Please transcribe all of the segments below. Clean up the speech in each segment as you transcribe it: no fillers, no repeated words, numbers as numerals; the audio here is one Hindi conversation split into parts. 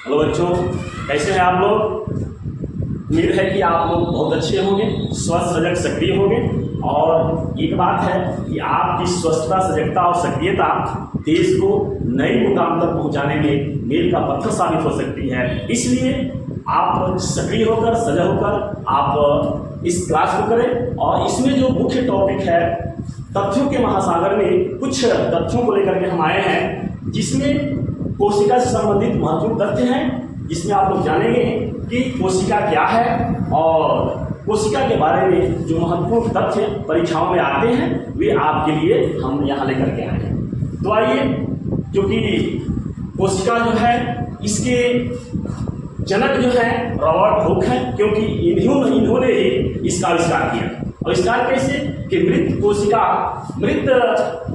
हेलो बच्चों, कैसे हैं आप लोग। उम्मीद है कि आप लोग बहुत अच्छे होंगे, स्वस्थ सजग सक्रिय होंगे। और एक बात है कि आपकी स्वस्थता, सजगता और सक्रियता देश को नई मुकाम तक पहुंचाने में मील का पत्थर साबित हो सकती है। इसलिए आप सक्रिय होकर, सजग होकर आप इस क्लास को करें। और इसमें जो मुख्य टॉपिक है, तथ्यों के महासागर में कुछ तथ्यों को लेकर के हम आए हैं, जिसमें कोशिका से संबंधित महत्वपूर्ण तथ्य हैं, जिसमें आप लोग जानेंगे कि कोशिका क्या है और कोशिका के बारे में जो महत्वपूर्ण तथ्य परीक्षाओं में आते हैं वे आपके लिए हम यहाँ लेकर के आए हैं। तो आइए, क्योंकि कोशिका जो है इसके जनक जो है रॉबर्ट हुक है, क्योंकि इन्होंने ही इसका आविष्कार किया। आविष्कार कैसे कि मृत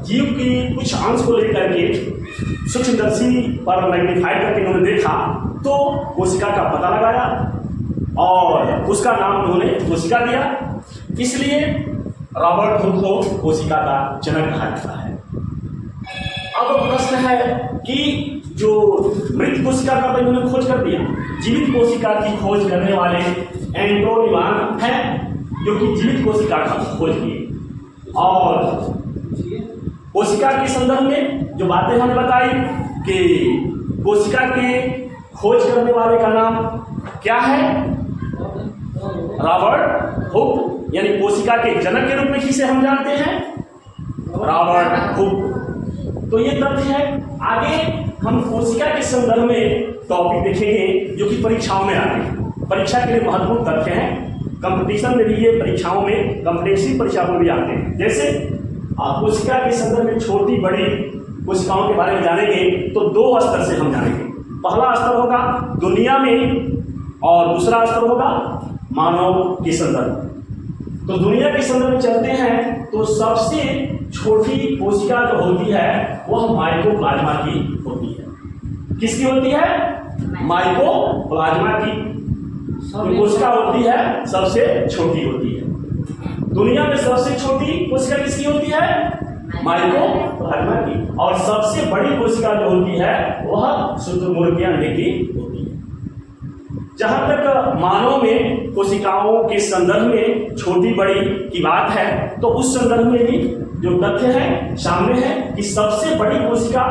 जीव की कुछ अंश को लेकर के सूक्ष्मदर्शी पर मैग्नीफाई करके उन्होंने देखा तो कोशिका का पता लगाया और उसका नाम उन्होंने कोशिका दिया। इसलिए रॉबर्ट हुक को कोशिका का जनक कहा जाता है। अब प्रश्न है कि जो मृत कोशिका का तो इन्होंने खोज कर दिया, जीवित कोशिका की खोज करने वाले एंटोनिवान है जो कि जीवित कोशिका का खोज किए। और कोशिका के संदर्भ में जो बातें हमने बताई कि कोशिका के खोज करने वाले का नाम क्या है, रॉबर्ट हुक, यानी कोशिका के जनक के रूप में किसे हम जानते हैं, रॉबर्ट हुक। तो ये तथ्य है। आगे हम कोशिका के संदर्भ में टॉपिक देखेंगे जो कि परीक्षाओं में आते हैं, परीक्षा के लिए महत्वपूर्ण तथ्य हैं। कंपटीशन में भी ये परीक्षाओं में, कॉम्पिटेटिव परीक्षाओं में भी आते हैं। जैसे कोशिका के संदर्भ में छोटी बड़ी कोशिकाओं के बारे में जानेंगे तो दो स्तर से हम जानेंगे। पहला स्तर होगा दुनिया में और दूसरा स्तर होगा मानव के संदर्भ। तो दुनिया के संदर्भ में चलते हैं तो सबसे छोटी कोशिका जो होती है वह माइकोप्लाज्मा की होती है। किसकी होती है, माइकोप्लाज्मा की कोशिका होती है, सबसे छोटी होती है। दुनिया में सबसे छोटी कोशिका किसकी होती है, माइकोप्लाज्मा की। और सबसे बड़ी कोशिका जो होती है वह शुतुरमुर्ग के अंडे की होती है। जहां तक मानव में कोशिकाओं के संदर्भ में छोटी बड़ी की बात है तो उस संदर्भ में भी जो तथ्य है सामने है कि सबसे बड़ी कोशिका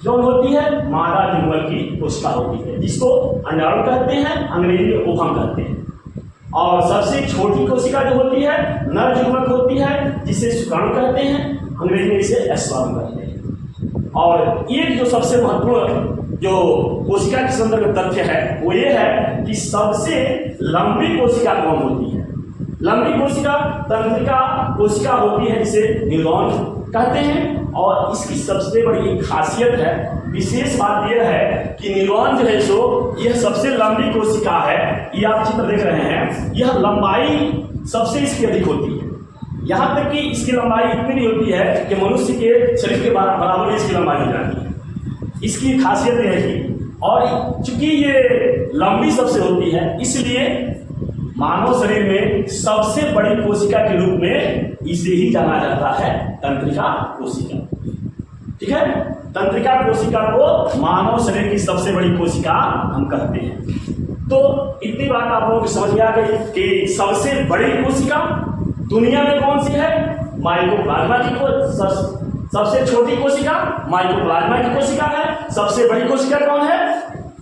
जो होती है मादा जुगमल की कोशिका होती है, जिसको अंडाणु कहते हैं, अंग्रेजी में ओवम कहते हैं। और सबसे छोटी कोशिका जो होती है नर जुगमक होती है, जिसे शुक्राणु कहते हैं, अंग्रेजी में इसे स्पर्म कहते हैं। और ये जो सबसे महत्वपूर्ण जो कोशिका के संदर्भ में तथ्य है वो ये है कि सबसे लंबी कोशिका कौन होती है। लंबी कोशिका तंत्रिका कोशिका होती है, जिसे न्यूरॉन कहते हैं। और इसकी सबसे बड़ी एक खासियत है, विशेष बात यह है कि न्यूरॉन जो है सो यह सबसे लंबी कोशिका है। ये आप चित्र देख रहे हैं, यह लंबाई सबसे इसकी अधिक होती है। यहाँ तक कि इसकी लंबाई इतनी नहीं होती है कि मनुष्य के शरीर के बराबर इसकी लंबाई हो जाती है। इसकी खासियत यह है कि और चूंकि ये लंबी सबसे होती है इसलिए मानव शरीर में सबसे बड़ी कोशिका के रूप में इसे ही जाना जाता है, तंत्रिका कोशिका। ठीक है, तंत्रिका कोशिका को मानव शरीर की सबसे बड़ी कोशिका हम कहते हैं। तो इतनी बात आप लोगों को समझ में आ गई कि सबसे बड़ी कोशिका दुनिया में कौन सी है, माइकोप्लाज्मा की। सबसे छोटी कोशिका माइकोप्लाज्मा की कोशिका है। सबसे बड़ी कोशिका कौन है,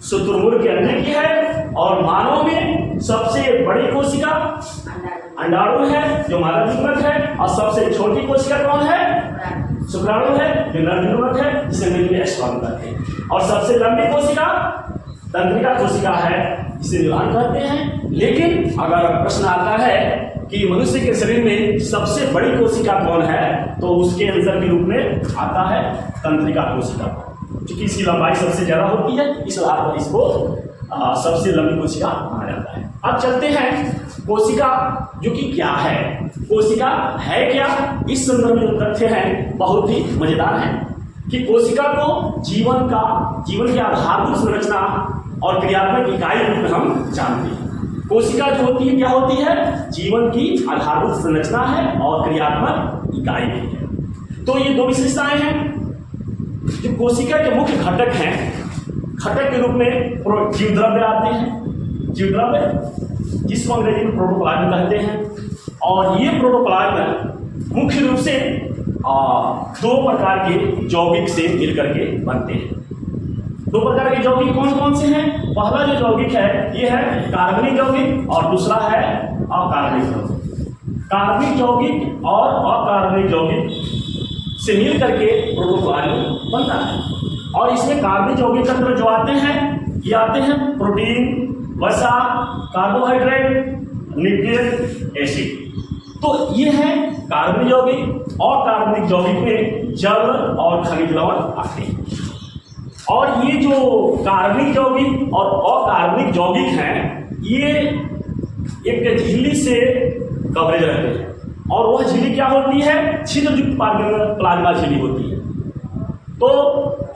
शुतुरमुर्ग के अंडे की है। और मानव में सबसे बड़ी कोशिका अंडाणु है जो मादा जुगमक है। और सबसे छोटी कोशिका कौन है, शुक्राणु है जो नर जुगमक है, जिसे अंग्रेजी में स्पर्म कहते हैं। और सबसे लंबी कोशिका तंत्रिका कोशिका है, जिसे न्यूरॉन कहते हैं। लेकिन अगर प्रश्न आता है कि मनुष्य के शरीर में सबसे बड़ी कोशिका कौन है तो उसके आंसर के रूप में आता है तंत्रिका कोशिका, क्योंकि इसकी लंबाई सबसे ज्यादा होती है, इस आधार पर इसको सबसे लंबी कोशिका माना जाता है। अब चलते हैं कोशिका जो कि क्या है, कोशिका है क्या। इस संदर्भ में जो तथ्य है बहुत ही मजेदार है कि कोशिका को जीवन की आधारभूत संरचना और क्रियात्मक इकाई रूप में हम जानते हैं। कोशिका जो होती है क्या होती है, जीवन की आधारभूत संरचना है और क्रियात्मक इकाई भी है। तो ये दो विशेषताएं हैं जो कोशिका के मुख्य घटक हैं। घटक के रूप में जीव द्रव्य आते हैं, जीव द्रव्य जिसको अंग्रेजी में प्रोटोप्लाज्म कहते हैं। और ये प्रोटोप्लाज्म मुख्य रूप से दो प्रकार के यौगिक से मिलकर के बनते हैं। दो प्रकार के यौगिक कौन कौन से हैं? पहला जो यौगिक है ये है कार्बनिक यौगिक और दूसरा है अकार्बनिक यौगिक। कार्बनिक यौगिक और अकार्बनिक यौगिक से मिल करके प्रोटोप्लाज्म बनता है। और इसमें कार्बनिक यौगिक के अंदर जो आते हैं ये आते हैं प्रोटीन, वसा, कार्बोहाइड्रेट, न्यूक्लिक एसिड। तो ये है कार्बनिक यौगिक। और कार्बनिक यौगिक में जल और खनिज लवण आते हैं। और ये जो कार्बनिक यौगिक और अकार्बनिक यौगिक हैं ये एक झिल्ली से कवरेज रहते हैं। और वह झिल्ली क्या होती है? छिद्रयुक्त प्लाज्मा झिल्ली होती है। तो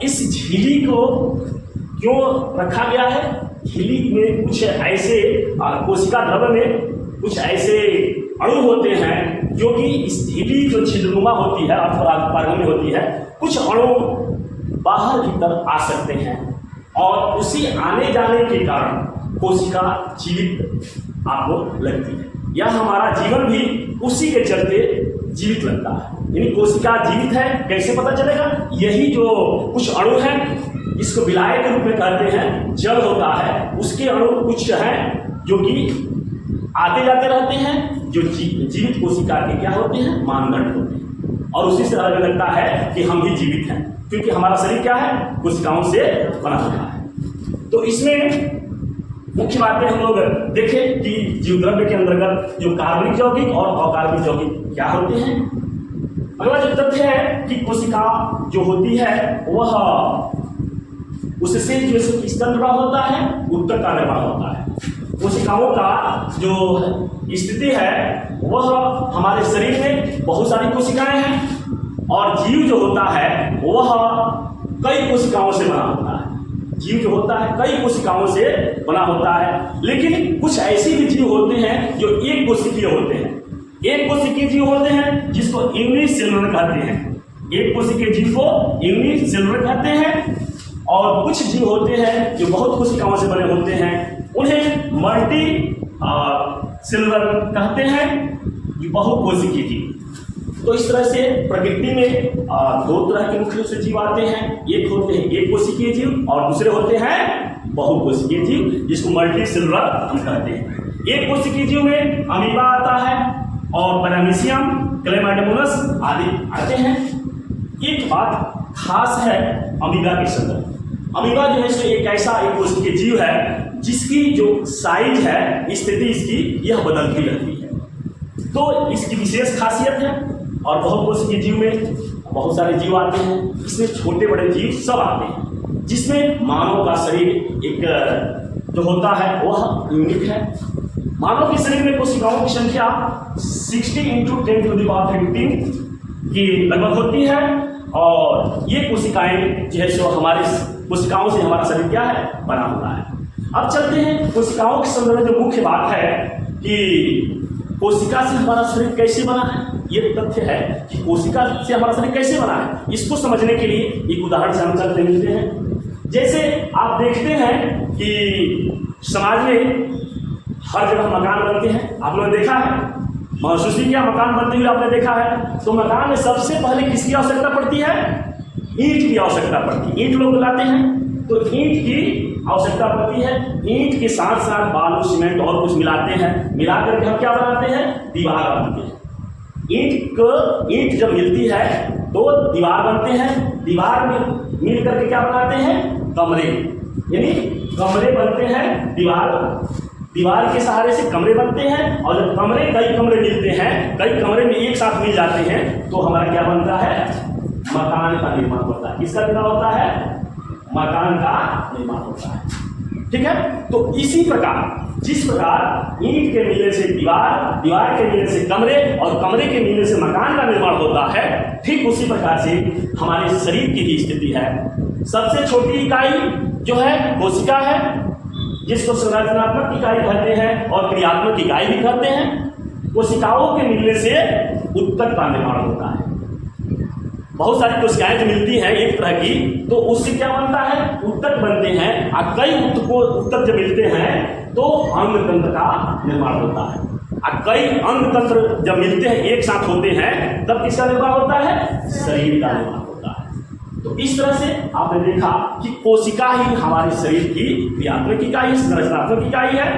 इस झिल्ली को क्यों रखा गया है? झिल्ली में कुछ ऐसे कोशिका द्रव्य में कुछ ऐसे अणु होते हैं जो कि इस झिल्ली जो छिद्रनुमा होती है अर्थात में होती है, कुछ अणु बाहर भीतर आ सकते हैं और उसी आने जाने के कारण कोशिका जीवित आपको लगती है। या हमारा जीवन भी उसी के चलते जीवित लगता है। यानी कोशिका जीवित है कैसे पता चलेगा? यही जो कुछ अणु हैं इसको विलायक के रूप में कहते हैं, जल होता है, उसके अणु कुछ हैं जो कि आते जाते रहते हैं, जो जीवित कोशिका के क्या होते हैं? मानदंड होते हैं। और उसी से अलग लगता है कि हम भी जीवित हैं क्योंकि हमारा शरीर क्या है? कोशिकाओं से बना हुआ है। तो इसमें मुख्य बातें हम लोग देखें कि जीव द्रव्य के अंतर्गत जो कार्बनिक यौगिक और अकार्बनिक यौगिक क्या होते हैं। अगला जो तथ्य है कि कोशिका जो होती है वह उससे जो स्तन होता है उत्तक का निर्माण होता है। कोशिकाओं का जो स्थिति है वह हमारे शरीर में बहुत सारी कोशिकाएं हैं और जीव जो होता है वह कई कोशिकाओं से बना होता है। जीव जो होता है कई कोशिकाओं से बना होता है। लेकिन कुछ ऐसे भी जीव होते हैं जो एक कोशिकीय होते हैं। एक कोशिकीय जीव होते हैं जिसको यूनिसेलुलर कहते हैं। एक कोशिकीय जीव को यूनिसेलुलर कहते हैं। और कुछ जीव होते हैं जो बहुत कोशिकाओं से बने होते हैं, उन्हें मल्टी सेलुलर कहते हैं, जो बहुकोशिकीय जीव। तो इस तरह से प्रकृति में दो तरह के मुख्य रूप से जीव आते हैं। एक होते हैं एक कोशिकीय जीव और दूसरे होते हैं बहुकोशिकीय जीव, जिसको मल्टी सेलुलर हम कहते हैं। एक कोशिकीय जीव में अमीबा आता है और पैरामीशियम, क्लेमाइडोमोनास आदि आते हैं। एक बात खास है अमीबा के संदर्भ। अमीबा जो है सो एक ऐसा एक कोशिकीय जीव है जिसकी जो साइज है, स्थिति इसकी यह बदलती रहती है। तो इसकी विशेष खासियत है। और बहुकोशिकीय जीव में बहुत सारे जीव आते हैं, इसमें छोटे बड़े जीव सब आते हैं, जिसमें मानव का शरीर एक जो होता है वह यूनिक है। मानव के शरीर में कोशिकाओं की संख्या 60 × 10⁻15 की लगभग होती है। और ये कोशिकाएं जो है सो हमारे कोशिकाओं से हमारा शरीर क्या है? बना हुआ है। अब चलते हैं कोशिकाओं के संदर्भ में। जो मुख्य बात है कि कोशिका से हमारा शरीर कैसे बना है, ये तथ्य है कि कोशिका से हमारा शरीर कैसे बना है, इसको समझने के लिए एक उदाहरण से हम चलते मिलते हैं। जैसे आप देखते हैं कि समाज में हर जगह मकान बनते हैं। आप लोगों ने देखा है, महसूस भी किया, मकान बनते हुए आपने देखा है। तो मकान में सबसे पहले किसकी आवश्यकता पड़ती है? ईंट की आवश्यकता पड़ती है। ईंट लोग लाते हैं तो ईंट की आवश्यकता पड़ती है। ईंट के साथ साथ बालू, सीमेंट और कुछ मिलाते हैं। मिलाकर के हम क्या बनाते हैं? दीवार बनाते हैं। ईंट जब मिलती है तो दीवार बनते हैं। दीवार में मिल करके क्या बनाते हैं? कमरे, यानी कमरे बनते हैं। दीवार के सहारे से कमरे बनते हैं। और जब कई कमरे मिलते हैं, कई कमरे में एक साथ मिल जाते हैं, तो हमारा क्या बनता है? मकान का निर्माण होता है। किसका निर्माण होता है? मकान का निर्माण होता है। ठीक है। तो इसी प्रकार जिस प्रकार ईंट के मिलने से दीवार, दीवार के मिलने से कमरे और कमरे के मिलने से मकान का निर्माण होता है, ठीक उसी प्रकार से हमारे शरीर की भी स्थिति है। सबसे छोटी इकाई जो है कोशिका है, जिसको संरचनात्मक इकाई कहते हैं और क्रियात्मक इकाई भी कहते हैं। कोशिकाओं के मिलने से उत्तक का निर्माण होता है। बहुत सारी कोशिकाएं जो मिलती हैं एक तरह की, तो उससे क्या बनता है, ऊतक बनते हैं। और कई ऊतक जब मिलते हैं तो अंग तंत्र का निर्माण होता है। और कई अंग तंत्र जब मिलते हैं, एक साथ होते हैं, तब किसका निर्माण होता है, शरीर का निर्माण होता है। तो इस तरह से आपने देखा कि कोशिका ही हमारे शरीर की क्रियात्मक इकाई, संरचनात्मक इकाई है,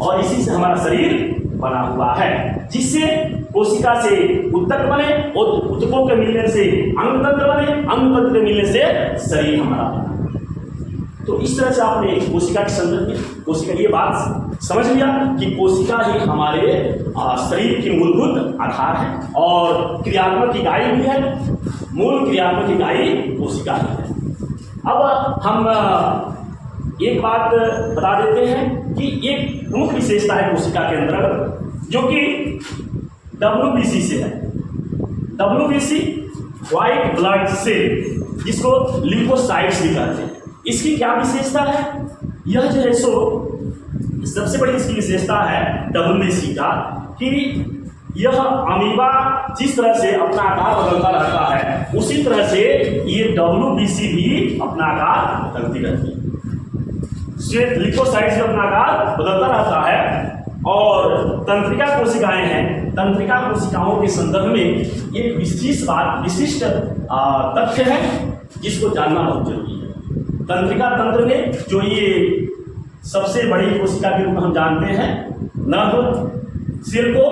और इसी से हमारा शरीर बना हुआ है, जिससे कोशिका से ऊतक बने और ऊतकों के मिलने से अंग तंत्र बने, अंग तंत्र के मिलने से शरीर हमारा बना। तो इस तरह से आपने कोशिका के संदर्भ में कोशिका ये बात समझ लिया कि कोशिका ही हमारे शरीर की मूलभूत आधार है और क्रियात्मक इकाई भी है। मूल क्रियात्मक इकाई कोशिका ही है। अब हम एक बात बता देते हैं कि एक प्रमुख विशेषता है कोशिका के अंदर, जो कि WBC से है। WBC व्हाइट ब्लड सेल, जिसको ल्यूकोसाइट्स भी कहते हैं। इसकी क्या विशेषता है, यह जो है सो सबसे बड़ी इसकी विशेषता है WBC का, कि यह अमीबा जिस तरह से अपना आकार बदलता रहता है, उसी तरह से ये WBC भी अपना आकार बदलती रहती है। श्वेत ल्यूकोसाइट्स में अपना आकार बदलता रहता है। और तंत्रिका कोशिकाएं हैं, तंत्रिका कोशिकाओं के संदर्भ में एक विशिष्ट तथ्य है जिसको जानना बहुत जरूरी है। तंत्रिका तंत्र में जो ये सबसे बड़ी कोशिका के रूप में हम जानते हैं, नर्व सेल को,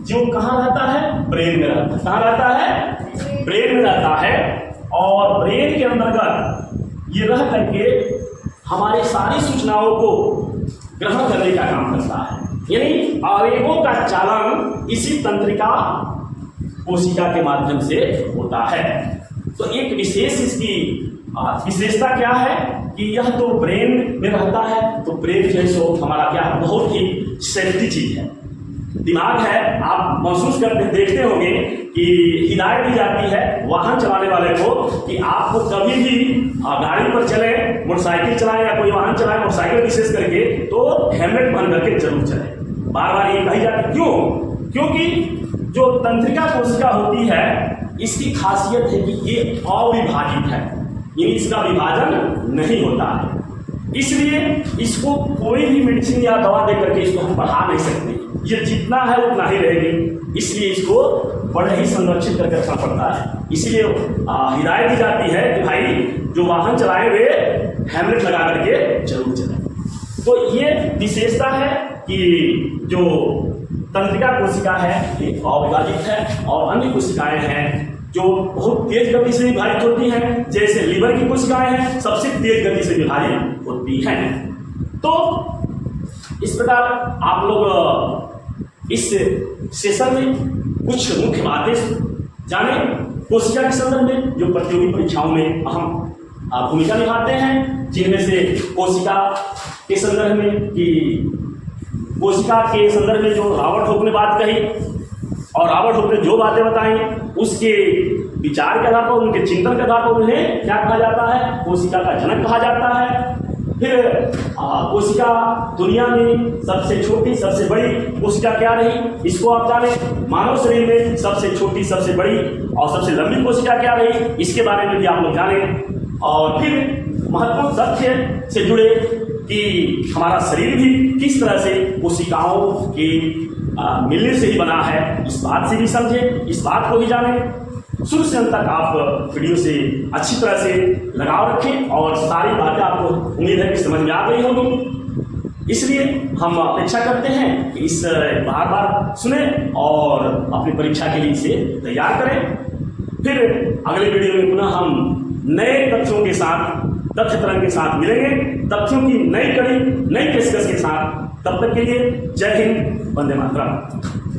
जो कहाँ रहता है, ब्रेन में रहता है। कहाँ रहता है, ब्रेन में रहता है। और ब्रेन के अंतर्गत ये रह करके हमारी सारी सूचनाओं को ग्रहण करने का काम करता है। यानी अवयवों का चालन इसी तंत्रिका कोशिका के माध्यम से होता है। तो एक विशेष इसकी विशेषता क्या है कि यह तो ब्रेन में रहता है, तो ब्रेन जो है सो हमारा क्या बहुत ही सेफ्टी चीज है। दिमाग है, आप महसूस करते देखते होंगे कि हिदायत दी जाती है वाहन चलाने वाले को कि आपको कभी भी गाड़ी पर चले, मोटरसाइकिल चलाएं या कोई वाहन चलाएं, मोटरसाइकिल विशेष करके, तो हेलमेट पहन करके जरूर चले। बार बार ये कही जाती, क्यों? क्योंकि जो तंत्रिका कोशिका होती है, इसकी खासियत है कि ये अविभाजित है, यानी इसका विभाजन नहीं होता है। इसलिए इसको कोई भी मेडिसिन या दवा दे करके इसको हम बढ़ा नहीं सकते। ये जितना है उतना ही रहेगी, इसलिए इसको बड़े ही संरक्षित करके रखना पड़ता है। इसलिए हिदायत दी जाती है कि भाई जो वाहन चलाए वे हेलमेट लगा करके जरूर चलाएं। तो ये विशेषता है कि जो तंत्रिका कोशिका है ये अविभाजित है, और अन्य कोशिकाएं हैं जो बहुत तेज गति से विभाजित होती हैं, जैसे लीवर की कोशिकाएं हैं, सबसे तेज गति से विभाजित होती हैं। तो इस प्रकार आप लोग इस सेशन में कुछ मुख्य बातें जाने कोशिका के संदर्भ में, जो प्रतियोगी परीक्षाओं में अहम भूमिका निभाते हैं, जिनमें से कोशिका के संदर्भ में कि कोशिका के संदर्भ में जो रॉबर्ट हुक ने बात कही, और रॉबर्ट हुक ने जो बातें बताई उसके विचार के आधार पर, उनके चिंतन के आधार पर उन्हें क्या कहा जाता है, कोशिका का जनक कहा जाता है। फिर कोशिका दुनिया में सबसे छोटी सबसे बड़ी कोशिका क्या रही, इसको आप जाने। मानव शरीर में सबसे छोटी सबसे बड़ी और सबसे लंबी कोशिका क्या रही, इसके बारे में भी आप लोग जाने। और फिर महत्वपूर्ण तथ्य से जुड़े कि हमारा शरीर भी किस तरह से कोशिकाओं के मिलने से ही बना है, इस बात से भी समझे, इस बात को भी जाने। शुरू से अंत तक आप वीडियो से अच्छी तरह से लगाव रखें, और सारी बातें आपको उम्मीद है कि समझ में आ गई होगी। इसलिए हम अपेक्षा करते हैं कि इस बार बार सुने और अपनी परीक्षा के लिए इसे तैयार करें। फिर अगले वीडियो में पुनः हम नए तथ्यों के साथ, तथ्य तरंग के साथ मिलेंगे, तथ्यों की नई कड़ी, नई पेशकश के साथ। तब तक के लिए जय हिंद, वंदे मातरम।